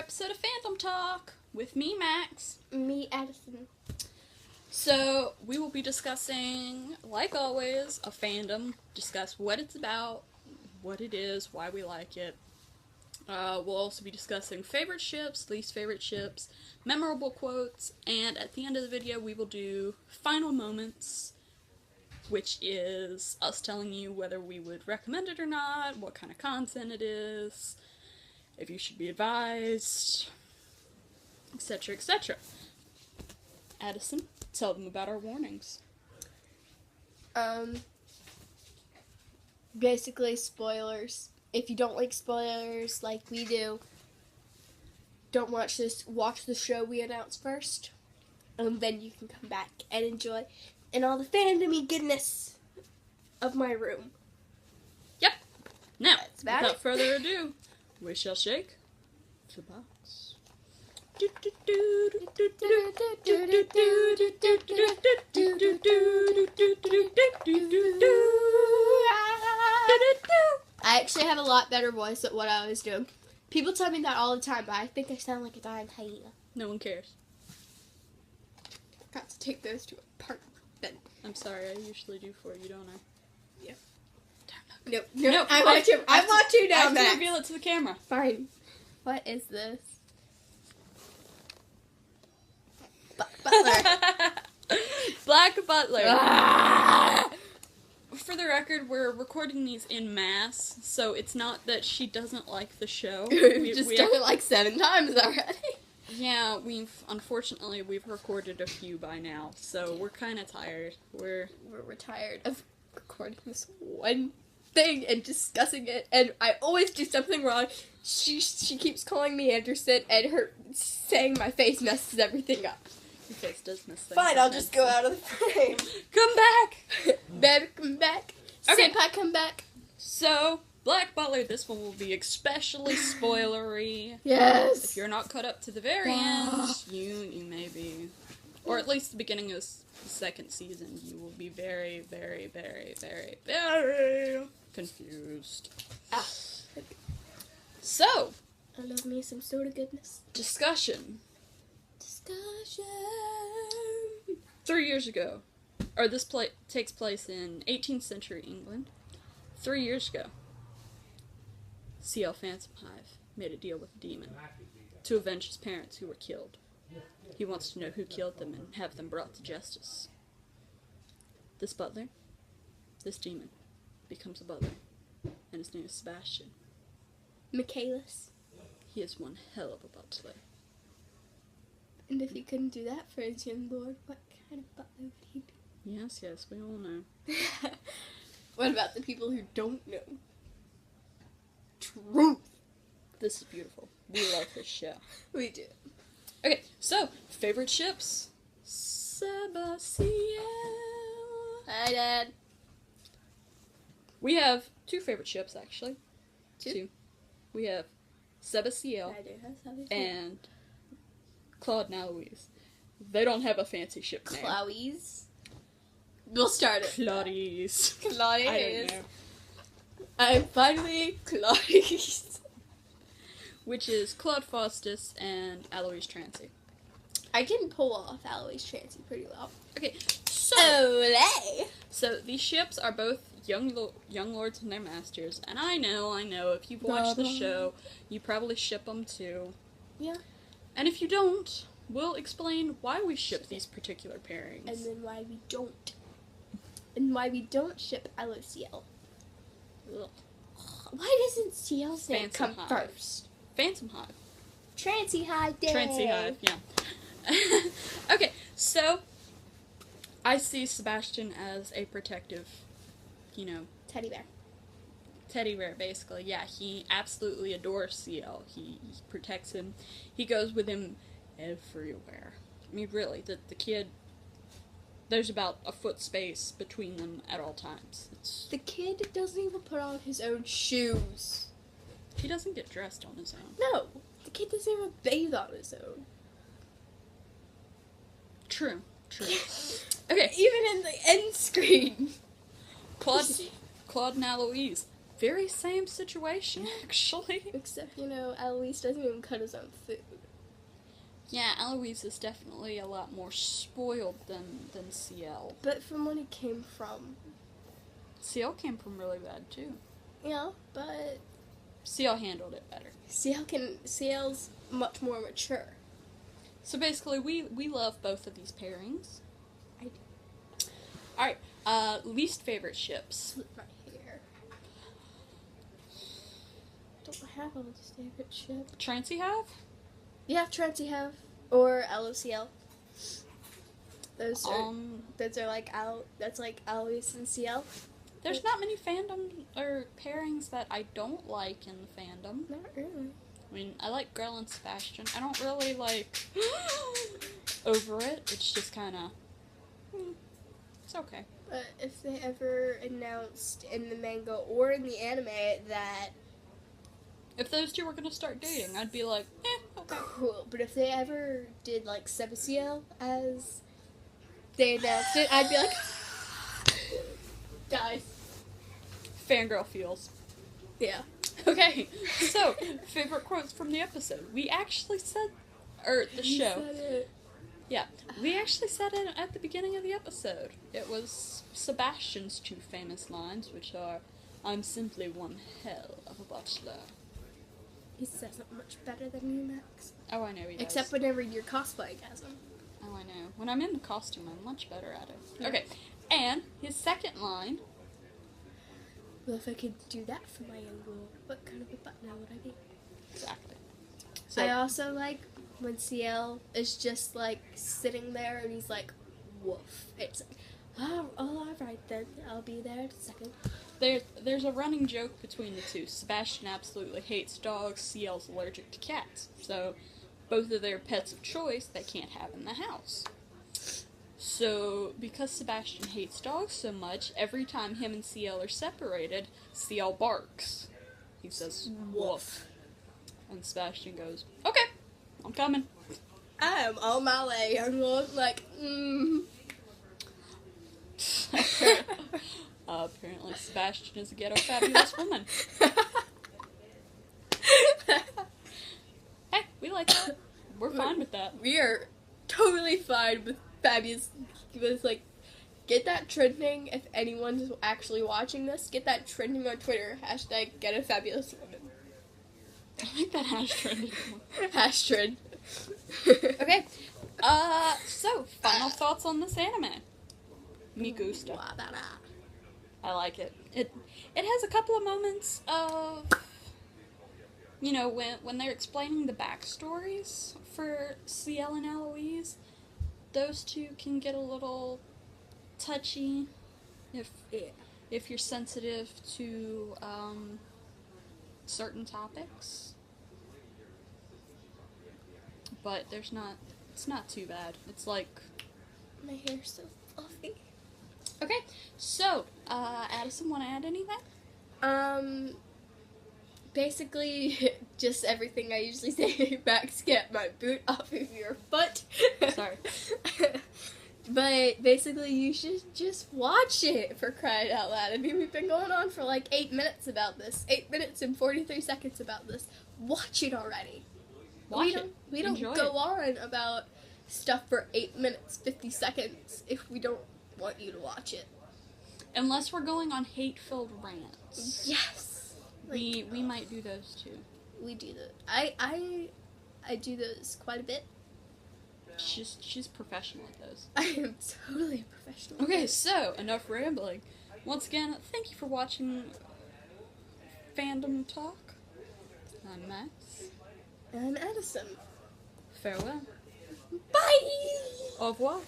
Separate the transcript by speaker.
Speaker 1: episode of Fandom Talk with me, Max.
Speaker 2: Me, Addison.
Speaker 1: So, we will be discussing, like always, a fandom, discuss what it's about, what it is, why we like it. We'll also be discussing favorite ships, least favorite ships, memorable quotes, and at the end of the video we will do final moments, which is us telling you whether we would recommend it or not, what kind of content it is, if you should be advised, etc., etc. Addison, tell them about our warnings.
Speaker 2: Basically spoilers. If you don't like spoilers like we do, don't watch this. Watch the show we announce first, and then you can come back and enjoy and all the fandom-y goodness of my room.
Speaker 1: Yep. Now,
Speaker 2: about
Speaker 1: without
Speaker 2: it.
Speaker 1: further ado, we shall shake the box.
Speaker 2: I actually have a lot better voice at what I was doing. People tell me that all the time, but I think I sound like a dying hyena.
Speaker 1: No one cares.
Speaker 2: Got to take those two apart then.
Speaker 1: I'm sorry, I usually do for you, don't I?
Speaker 2: Yeah.
Speaker 1: Nope.
Speaker 2: No, I want to. I want to
Speaker 1: I
Speaker 2: now,
Speaker 1: have to
Speaker 2: Max.
Speaker 1: reveal it to the camera.
Speaker 2: Fine. What is this? Butler.
Speaker 1: Black Butler.
Speaker 2: Ah!
Speaker 1: For the record, we're recording these in mass, so it's not that she doesn't like the show.
Speaker 2: We've just done it like 7 times already.
Speaker 1: Yeah, unfortunately, we've recorded a few by now, so we're kind of tired. We're
Speaker 2: tired of recording this one thing and discussing it, and I always do something wrong. She keeps calling me Anderson, and her saying my face messes everything up.
Speaker 1: Your face does miss things.
Speaker 2: Fine, I'll just go out of the frame.
Speaker 1: Come back!
Speaker 2: Baby, come back.
Speaker 1: Okay.
Speaker 2: Senpai, come back.
Speaker 1: So, Black Butler, this one will be especially spoilery.
Speaker 2: Yes.
Speaker 1: If you're not caught up to the very end, you may be, or at least the beginning of the second season, you will be very, very, very, very, very confused.
Speaker 2: Ah.
Speaker 1: So,
Speaker 2: I love me some soda goodness.
Speaker 1: discussion. 3 years ago, or this takes place in 18th century England. 3 years ago, C.L. Phantom Hive made a deal with a demon to avenge his parents who were killed. He wants to know who killed them and have them brought to justice. This butler, this demon, becomes a butler, and his name is Sebastian.
Speaker 2: Michaelis.
Speaker 1: He is one hell of a butler.
Speaker 2: And if he couldn't do that for his young lord, what kind of butler would he be?
Speaker 1: Yes, we all know.
Speaker 2: What about the people who don't know? Truth.
Speaker 1: This is beautiful. We love this show.
Speaker 2: We do.
Speaker 1: Okay, so, favorite ships. Sebastian.
Speaker 2: Hi, Dad.
Speaker 1: We have 2 favorite ships, actually.
Speaker 2: 2?
Speaker 1: We have Sebastian
Speaker 2: I do have something.
Speaker 1: and Claude and Aloise. They don't have a fancy ship name.
Speaker 2: Chloe's. We'll start it.
Speaker 1: Claudius.
Speaker 2: Claudius.
Speaker 1: I don't know.
Speaker 2: I'm finally Claudius.
Speaker 1: Which is Claude Faustus and Aloise Trancy.
Speaker 2: I can pull off Alois Trancy pretty well.
Speaker 1: Okay, so...
Speaker 2: Olay!
Speaker 1: So, these ships are both young lords and their masters, and I know, if you've watched the show, you probably ship them too.
Speaker 2: Yeah.
Speaker 1: And if you don't, we'll explain why we ship these particular pairings.
Speaker 2: And then why we don't. And why we don't ship Ciel.
Speaker 1: Ugh.
Speaker 2: Why doesn't Ciel's name
Speaker 1: Phantom
Speaker 2: come
Speaker 1: Hive.
Speaker 2: first?
Speaker 1: Phantom Hive.
Speaker 2: Trancy Hive Day.
Speaker 1: Trancy Hive, yeah. Okay, so I see Sebastian as a protective,
Speaker 2: Teddy bear.
Speaker 1: teddy bear, basically. Yeah, he absolutely adores CL. He protects him. He goes with him everywhere. I mean, really, the kid, there's about a foot space between them at all times.
Speaker 2: The kid doesn't even put on his own shoes.
Speaker 1: He doesn't get dressed on his own.
Speaker 2: No, the kid doesn't even bathe on his own.
Speaker 1: True. Okay,
Speaker 2: Even in the end screen.
Speaker 1: Claude and Aloise. very same situation, actually.
Speaker 2: Except, Eloise doesn't even cut his own food.
Speaker 1: Yeah, Eloise is definitely a lot more spoiled than CL.
Speaker 2: But from when he came from.
Speaker 1: CL came from really bad, too.
Speaker 2: Yeah, but
Speaker 1: CL handled it better.
Speaker 2: CL's much more mature.
Speaker 1: So basically, we love both of these pairings.
Speaker 2: I do.
Speaker 1: Alright, least favorite ships.
Speaker 2: Right here. Don't have a least favorite ship.
Speaker 1: Trancy have?
Speaker 2: Yeah, Trancy have. Or LOCL. Those are like that's like Eloise and CL.
Speaker 1: There's not many fandom or pairings that I don't like in the fandom.
Speaker 2: Not really.
Speaker 1: I mean, I like Grell and Sebastian. I don't really like over it. It's just kind of it's okay.
Speaker 2: But if they ever announced in the manga or in the anime that
Speaker 1: if those two were gonna start dating, I'd be like, okay.
Speaker 2: Cool. But if they ever did like Sebastian as they announced it, I'd be like, guys.
Speaker 1: Fangirl feels.
Speaker 2: Yeah.
Speaker 1: Okay, so, favorite quotes from the episode. We actually said, or the show.
Speaker 2: Said it.
Speaker 1: Yeah, we actually said it at the beginning of the episode. It was Sebastian's two famous lines, which are, "I'm simply one hell of a butler."
Speaker 2: He says it much better than you, Max.
Speaker 1: Oh, I know he does.
Speaker 2: Except whenever you're cosplaying as him.
Speaker 1: Oh, I know. When I'm in the costume, I'm much better at it.
Speaker 2: Yeah.
Speaker 1: Okay, and his second line.
Speaker 2: Well, if I could do that for my angle, what kind of a butler would I be?
Speaker 1: Exactly. So,
Speaker 2: I also like when CL is just like sitting there and he's like, woof. It's like, oh, alright then, I'll be there in a second.
Speaker 1: there's a running joke between the two. Sebastian absolutely hates dogs, CL's allergic to cats. So, both of their pets of choice they can't have in the house. So, because Sebastian hates dogs so much, every time him and CL are separated, CL barks. He says, woof. And Sebastian goes, okay, I'm coming.
Speaker 2: I am on my way. I'm going like,
Speaker 1: Apparently Sebastian is a ghetto fabulous woman. Hey, we like that. We're fine with that.
Speaker 2: We are totally fine with fabulous. With like, get that trending. If anyone's actually watching this, get that trending on Twitter. Hashtag get a fabulous woman.
Speaker 1: I think that has trended.
Speaker 2: Hashtag.
Speaker 1: Okay. So final thoughts on this anime. Me gusta. I like it. It has a couple of moments of, when they're explaining the backstories for CL and Eloise, those two can get a little touchy if you're sensitive to certain topics. But it's not too bad. It's like,
Speaker 2: My hair's so fluffy.
Speaker 1: okay, so, Addison, want to add anything?
Speaker 2: Basically, just everything I usually say. Max, get my boot off of your foot.
Speaker 1: Sorry.
Speaker 2: But basically, you should just watch it, for crying out loud. I mean, we've been going on for like 8 minutes about this. 8 minutes and 43 seconds about this. Watch it already. We don't
Speaker 1: Enjoy
Speaker 2: go
Speaker 1: it.
Speaker 2: on about stuff for 8 minutes, 50 seconds if we don't want you to watch it.
Speaker 1: Unless we're going on hate-filled rants.
Speaker 2: Yes.
Speaker 1: We might do those too.
Speaker 2: We do that. I do those quite a bit.
Speaker 1: She's professional at those.
Speaker 2: I am totally a professional.
Speaker 1: Okay, so enough rambling. Once again, thank you for watching Fandom Talk. I'm Max.
Speaker 2: I'm Addison.
Speaker 1: Farewell.
Speaker 2: Bye!
Speaker 1: Au revoir.